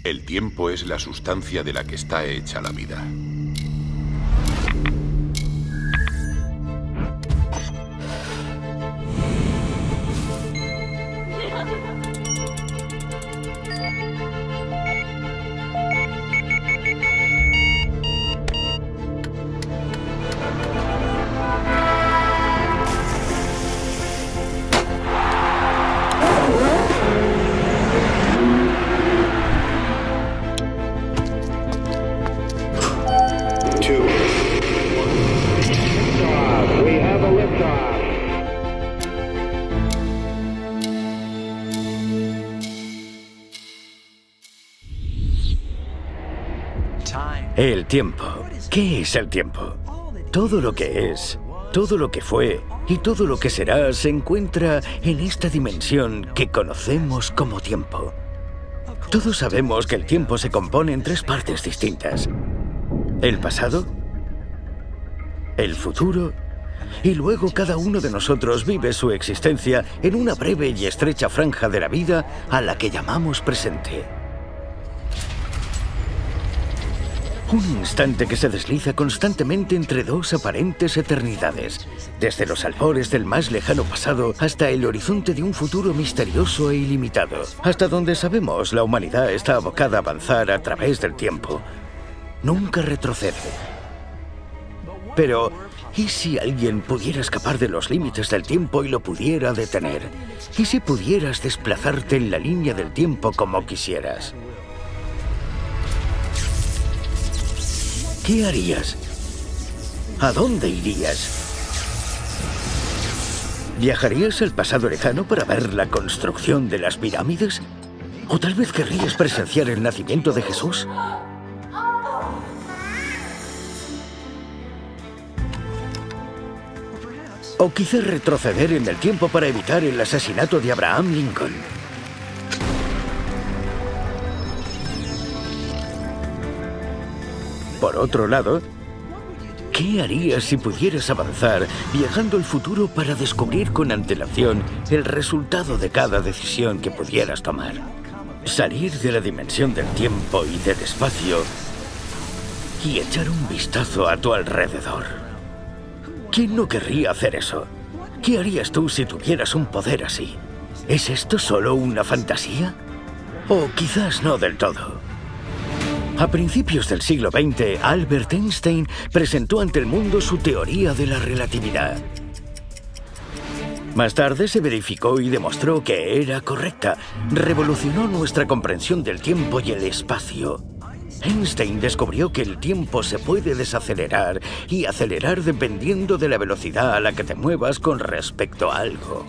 El tiempo es la sustancia de la que está hecha la vida. El tiempo. ¿Qué es el tiempo? Todo lo que es, todo lo que fue y todo lo que será se encuentra en esta dimensión que conocemos como tiempo. Todos sabemos que el tiempo se compone en tres partes distintas: el pasado, el futuro y luego cada uno de nosotros vive su existencia en una breve y estrecha franja de la vida a la que llamamos presente. Un instante que se desliza constantemente entre dos aparentes eternidades, desde los albores del más lejano pasado hasta el horizonte de un futuro misterioso e ilimitado. Hasta donde sabemos, la humanidad está abocada a avanzar a través del tiempo. Nunca retrocede. Pero, ¿y si alguien pudiera escapar de los límites del tiempo y lo pudiera detener? ¿Y si pudieras desplazarte en la línea del tiempo como quisieras? ¿Qué harías? ¿A dónde irías? ¿Viajarías al pasado lejano para ver la construcción de las pirámides? ¿O tal vez querrías presenciar el nacimiento de Jesús? ¿O quizás retroceder en el tiempo para evitar el asesinato de Abraham Lincoln? Por otro lado, ¿qué harías si pudieras avanzar viajando al futuro para descubrir con antelación el resultado de cada decisión que pudieras tomar? Salir de la dimensión del tiempo y del espacio y echar un vistazo a tu alrededor. ¿Quién no querría hacer eso? ¿Qué harías tú si tuvieras un poder así? ¿Es esto solo una fantasía? O quizás no del todo. A principios del siglo XX, Albert Einstein presentó ante el mundo su teoría de la relatividad. Más tarde se verificó y demostró que era correcta. Revolucionó nuestra comprensión del tiempo y el espacio. Einstein descubrió que el tiempo se puede desacelerar y acelerar dependiendo de la velocidad a la que te muevas con respecto a algo.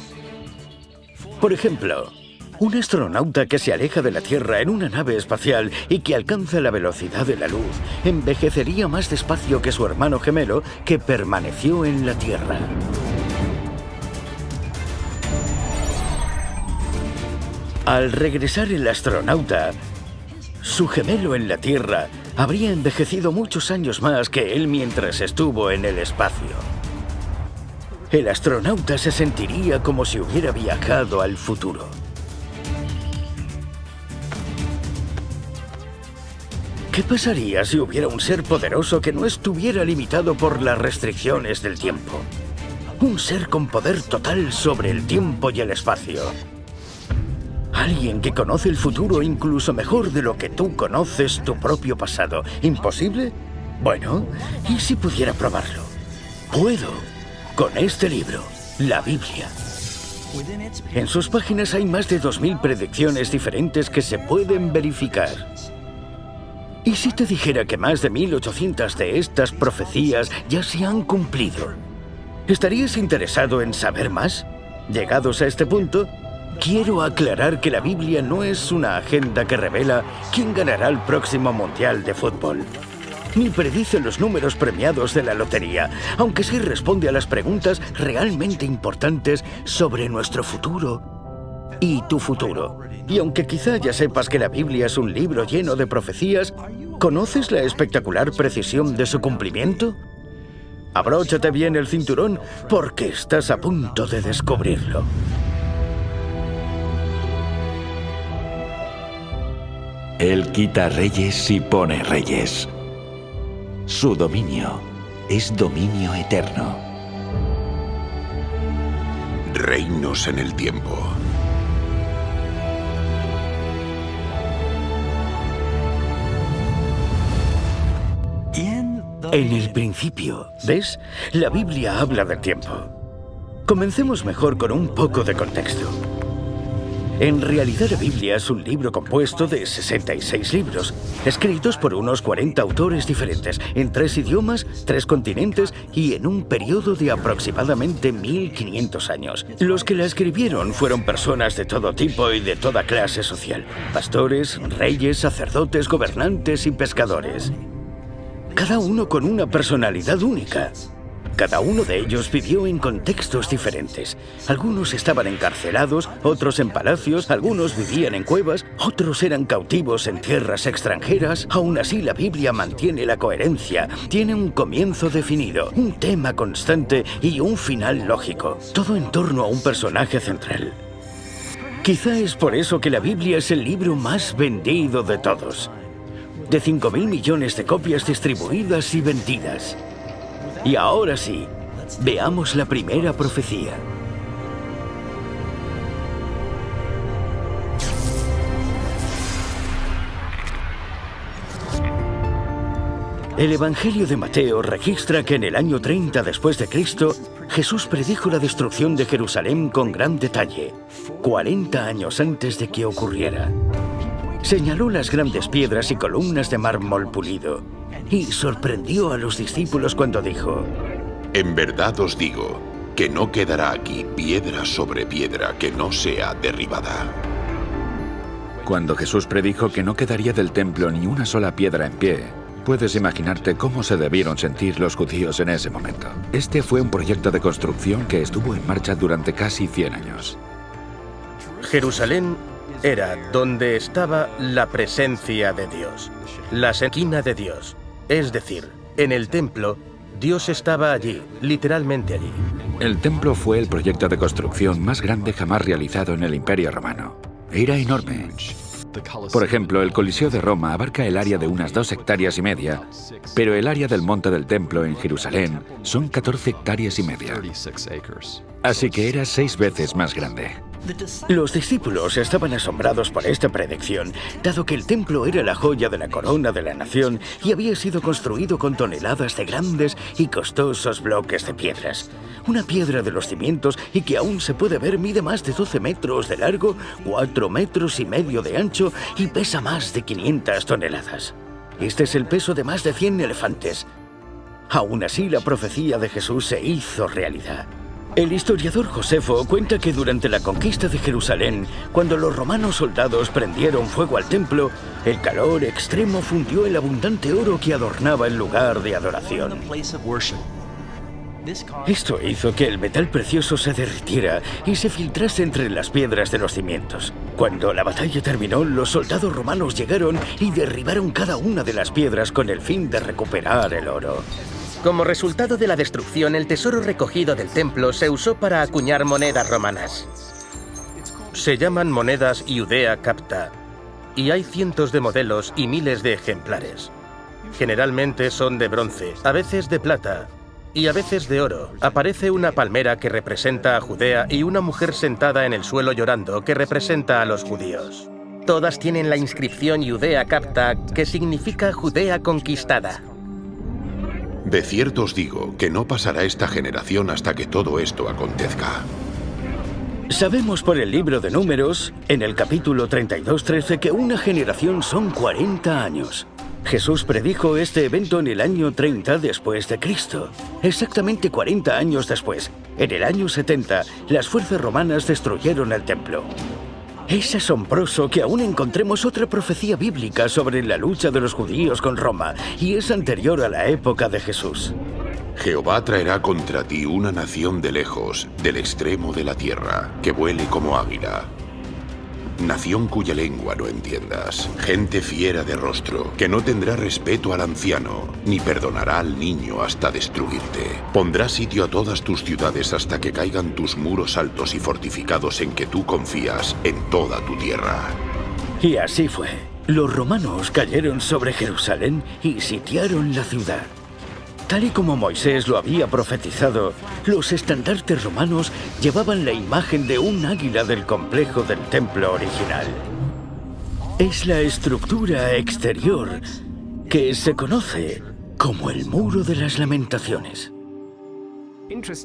Por ejemplo, un astronauta que se aleja de la Tierra en una nave espacial y que alcanza la velocidad de la luz envejecería más despacio que su hermano gemelo que permaneció en la Tierra. Al regresar el astronauta, su gemelo en la Tierra habría envejecido muchos años más que él mientras estuvo en el espacio. El astronauta se sentiría como si hubiera viajado al futuro. ¿Qué pasaría si hubiera un ser poderoso que no estuviera limitado por las restricciones del tiempo? Un ser con poder total sobre el tiempo y el espacio. Alguien que conoce el futuro incluso mejor de lo que tú conoces tu propio pasado. ¿Imposible? Bueno, ¿y si pudiera probarlo? Puedo, con este libro, la Biblia. En sus páginas hay más de 2000 predicciones diferentes que se pueden verificar. ¿Y si te dijera que más de 1800 de estas profecías ya se han cumplido? ¿Estarías interesado en saber más? Llegados a este punto, quiero aclarar que la Biblia no es una agenda que revela quién ganará el próximo Mundial de Fútbol, ni predice los números premiados de la lotería, aunque sí responde a las preguntas realmente importantes sobre nuestro futuro y tu futuro. Y aunque quizá ya sepas que la Biblia es un libro lleno de profecías, ¿conoces la espectacular precisión de su cumplimiento? Abróchate bien el cinturón porque estás a punto de descubrirlo. Él quita reyes y pone reyes. Su dominio es dominio eterno. Reinos en el tiempo. En el principio, ¿ves? La Biblia habla del tiempo. Comencemos mejor con un poco de contexto. En realidad la Biblia es un libro compuesto de 66 libros, escritos por unos 40 autores diferentes, en 3 idiomas, 3 continentes y en un periodo de aproximadamente 1500 años. Los que la escribieron fueron personas de todo tipo y de toda clase social: pastores, reyes, sacerdotes, gobernantes y pescadores. Cada uno con una personalidad única. Cada uno de ellos vivió en contextos diferentes. Algunos estaban encarcelados, otros en palacios, algunos vivían en cuevas, otros eran cautivos en tierras extranjeras. Aún así, la Biblia mantiene la coherencia, tiene un comienzo definido, un tema constante y un final lógico. Todo en torno a un personaje central. Quizá es por eso que la Biblia es el libro más vendido de todos. De 5.000 millones de copias distribuidas y vendidas. Y ahora sí, veamos la primera profecía. El Evangelio de Mateo registra que en el año 30 después de Cristo, Jesús predijo la destrucción de Jerusalén con gran detalle, 40 años antes de que ocurriera. Señaló las grandes piedras y columnas de mármol pulido y sorprendió a los discípulos cuando dijo: En verdad os digo que no quedará aquí piedra sobre piedra que no sea derribada. Cuando Jesús predijo que no quedaría del templo ni una sola piedra en pie, puedes imaginarte cómo se debieron sentir los judíos en ese momento. Este fue un proyecto de construcción que estuvo en marcha durante casi 100 años. Jerusalén era donde estaba la presencia de Dios, la esquina de Dios. Es decir, en el templo, Dios estaba allí, literalmente allí. El templo fue el proyecto de construcción más grande jamás realizado en el Imperio Romano. Era enorme. Por ejemplo, el Coliseo de Roma abarca el área de unas 2,5 hectáreas, pero el área del monte del templo en Jerusalén son 14,5 hectáreas. Así que era 6 veces más grande. Los discípulos estaban asombrados por esta predicción, dado que el templo era la joya de la corona de la nación y había sido construido con toneladas de grandes y costosos bloques de piedras. Una piedra de los cimientos y que aún se puede ver mide más de 12 metros de largo, 4,5 metros de ancho y pesa más de 500 toneladas. Este es el peso de más de 100 elefantes. Aún así, la profecía de Jesús se hizo realidad. El historiador Josefo cuenta que durante la conquista de Jerusalén, cuando los romanos soldados prendieron fuego al templo, el calor extremo fundió el abundante oro que adornaba el lugar de adoración. Esto hizo que el metal precioso se derritiera y se filtrase entre las piedras de los cimientos. Cuando la batalla terminó, los soldados romanos llegaron y derribaron cada una de las piedras con el fin de recuperar el oro. Como resultado de la destrucción, el tesoro recogido del templo se usó para acuñar monedas romanas. Se llaman monedas Iudea Capta, y hay cientos de modelos y miles de ejemplares. Generalmente son de bronce, a veces de plata y a veces de oro. Aparece una palmera que representa a Judea y una mujer sentada en el suelo llorando que representa a los judíos. Todas tienen la inscripción Iudea Capta, que significa Judea conquistada. De cierto os digo que no pasará esta generación hasta que todo esto acontezca. Sabemos por el libro de Números, en el capítulo 32:13, que una generación son 40 años. Jesús predijo este evento en el año 30 después de Cristo. Exactamente 40 años después, en el año 70, las fuerzas romanas destruyeron el templo. Es asombroso que aún encontremos otra profecía bíblica sobre la lucha de los judíos con Roma, y es anterior a la época de Jesús. Jehová traerá contra ti una nación de lejos, del extremo de la tierra, que vuele como águila. Nación cuya lengua no entiendas, gente fiera de rostro, que no tendrá respeto al anciano, ni perdonará al niño hasta destruirte. Pondrá sitio a todas tus ciudades hasta que caigan tus muros altos y fortificados en que tú confías en toda tu tierra. Y así fue. Los romanos cayeron sobre Jerusalén y sitiaron la ciudad. Tal y como Moisés lo había profetizado, los estandartes romanos llevaban la imagen de un águila del complejo del templo original. Es la estructura exterior que se conoce como el Muro de las Lamentaciones.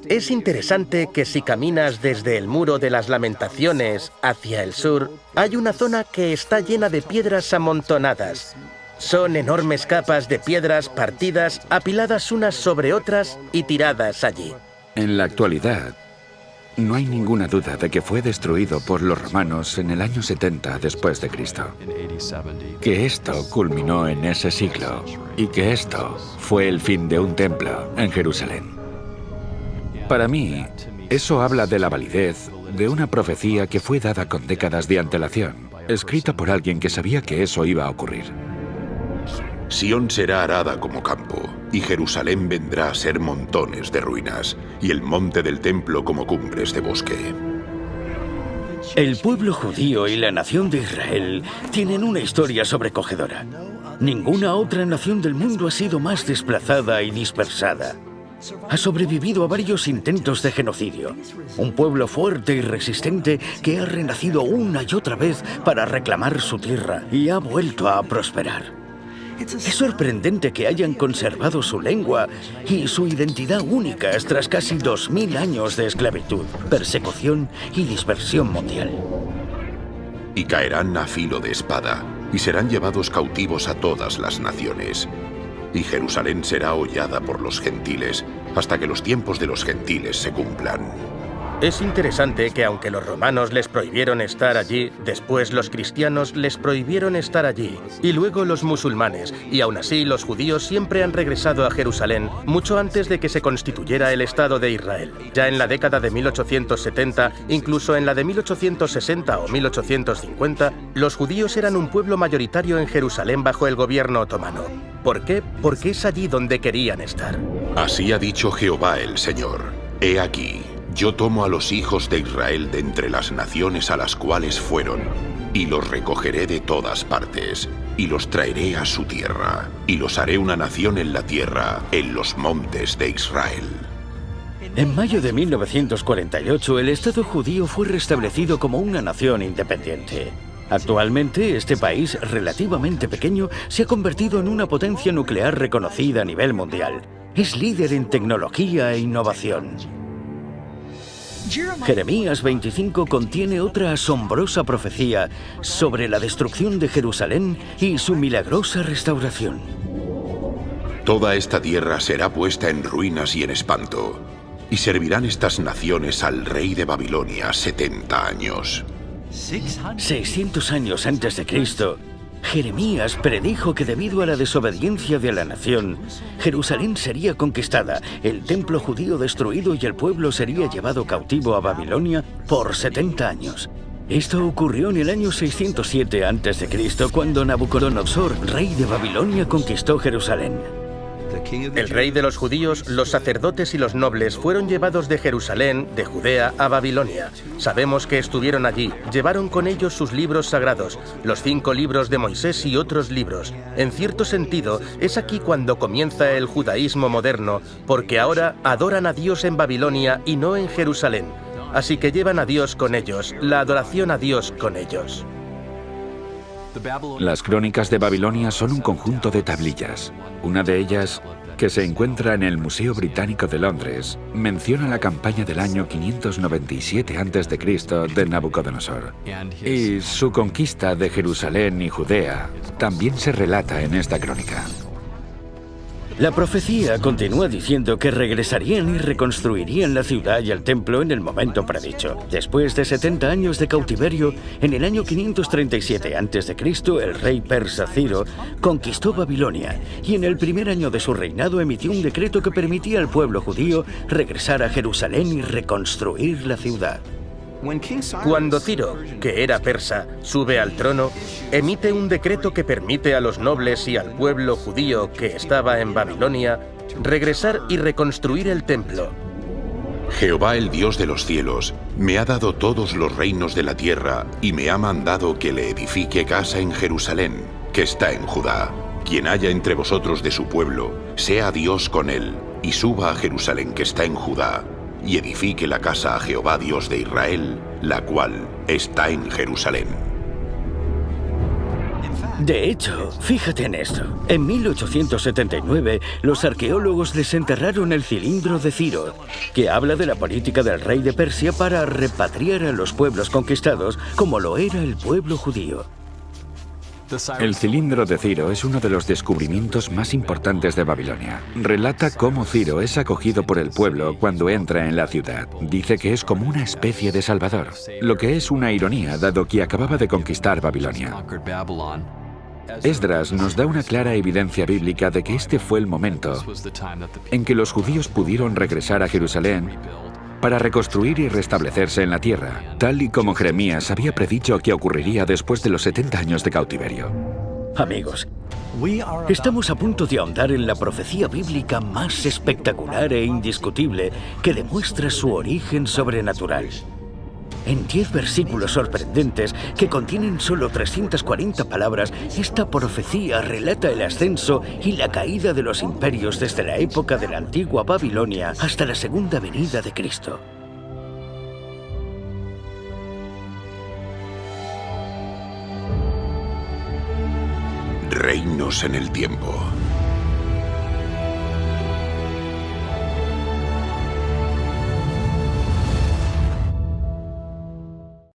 Es interesante que si caminas desde el Muro de las Lamentaciones hacia el sur, hay una zona que está llena de piedras amontonadas. Son enormes capas de piedras partidas, apiladas unas sobre otras y tiradas allí. En la actualidad, no hay ninguna duda de que fue destruido por los romanos en el año 70 después de Cristo. Que esto culminó en ese siglo y que esto fue el fin de un templo en Jerusalén. Para mí, eso habla de la validez de una profecía que fue dada con décadas de antelación, escrita por alguien que sabía que eso iba a ocurrir. Sión será arada como campo, y Jerusalén vendrá a ser montones de ruinas, y el monte del templo como cumbres de bosque. El pueblo judío y la nación de Israel tienen una historia sobrecogedora. Ninguna otra nación del mundo ha sido más desplazada y dispersada. Ha sobrevivido a varios intentos de genocidio. Un pueblo fuerte y resistente que ha renacido una y otra vez para reclamar su tierra y ha vuelto a prosperar. Es sorprendente que hayan conservado su lengua y su identidad únicas tras casi 2000 años de esclavitud, persecución y dispersión mundial. Y caerán a filo de espada, y serán llevados cautivos a todas las naciones. Y Jerusalén será hollada por los gentiles, hasta que los tiempos de los gentiles se cumplan. Es interesante que aunque los romanos les prohibieron estar allí, después los cristianos les prohibieron estar allí, y luego los musulmanes, y aún así los judíos siempre han regresado a Jerusalén mucho antes de que se constituyera el Estado de Israel. Ya en la década de 1870, incluso en la de 1860 o 1850, los judíos eran un pueblo mayoritario en Jerusalén bajo el gobierno otomano. ¿Por qué? Porque es allí donde querían estar. Así ha dicho Jehová el Señor. He aquí, yo tomo a los hijos de Israel de entre las naciones a las cuales fueron, y los recogeré de todas partes, y los traeré a su tierra, y los haré una nación en la tierra, en los montes de Israel. En mayo de 1948, el Estado judío fue restablecido como una nación independiente. Actualmente, este país, relativamente pequeño, se ha convertido en una potencia nuclear reconocida a nivel mundial. Es líder en tecnología e innovación. Jeremías 25 contiene otra asombrosa profecía sobre la destrucción de Jerusalén y su milagrosa restauración. Toda esta tierra será puesta en ruinas y en espanto, y servirán estas naciones al rey de Babilonia 70 años. 600 años antes de Cristo, Jeremías predijo que debido a la desobediencia de la nación, Jerusalén sería conquistada, el templo judío destruido y el pueblo sería llevado cautivo a Babilonia por 70 años. Esto ocurrió en el año 607 a.C., cuando Nabucodonosor, rey de Babilonia, conquistó Jerusalén. El rey de los judíos, los sacerdotes y los nobles fueron llevados de Jerusalén, de Judea, a Babilonia. Sabemos que estuvieron allí, llevaron con ellos sus libros sagrados, los 5 libros de Moisés y otros libros. En cierto sentido, es aquí cuando comienza el judaísmo moderno, porque ahora adoran a Dios en Babilonia y no en Jerusalén. Así que llevan a Dios con ellos, la adoración a Dios con ellos. Las crónicas de Babilonia son un conjunto de tablillas. Una de ellas, que se encuentra en el Museo Británico de Londres, menciona la campaña del año 597 a.C. de Nabucodonosor. Y su conquista de Jerusalén y Judea también se relata en esta crónica. La profecía continúa diciendo que regresarían y reconstruirían la ciudad y el templo en el momento predicho. Después de 70 años de cautiverio, en el año 537 a.C., el rey persa Ciro conquistó Babilonia y en el primer año de su reinado emitió un decreto que permitía al pueblo judío regresar a Jerusalén y reconstruir la ciudad. Cuando Ciro, que era persa, sube al trono, emite un decreto que permite a los nobles y al pueblo judío que estaba en Babilonia regresar y reconstruir el templo. Jehová, el Dios de los cielos, me ha dado todos los reinos de la tierra y me ha mandado que le edifique casa en Jerusalén, que está en Judá. Quien haya entre vosotros de su pueblo, sea Dios con él, y suba a Jerusalén que está en Judá, y edifique la casa a Jehová Dios de Israel, la cual está en Jerusalén. De hecho, fíjate en esto. En 1879, los arqueólogos desenterraron el cilindro de Ciro, que habla de la política del rey de Persia para repatriar a los pueblos conquistados, como lo era el pueblo judío. El cilindro de Ciro es uno de los descubrimientos más importantes de Babilonia. Relata cómo Ciro es acogido por el pueblo cuando entra en la ciudad. Dice que es como una especie de salvador, lo que es una ironía dado que acababa de conquistar Babilonia. Esdras nos da una clara evidencia bíblica de que este fue el momento en que los judíos pudieron regresar a Jerusalén para reconstruir y restablecerse en la tierra, tal y como Jeremías había predicho que ocurriría después de los 70 años de cautiverio. Amigos, estamos a punto de ahondar en la profecía bíblica más espectacular e indiscutible que demuestra su origen sobrenatural. En 10 versículos sorprendentes que contienen solo 340 palabras, esta profecía relata el ascenso y la caída de los imperios desde la época de la antigua Babilonia hasta la segunda venida de Cristo. Reinos en el tiempo.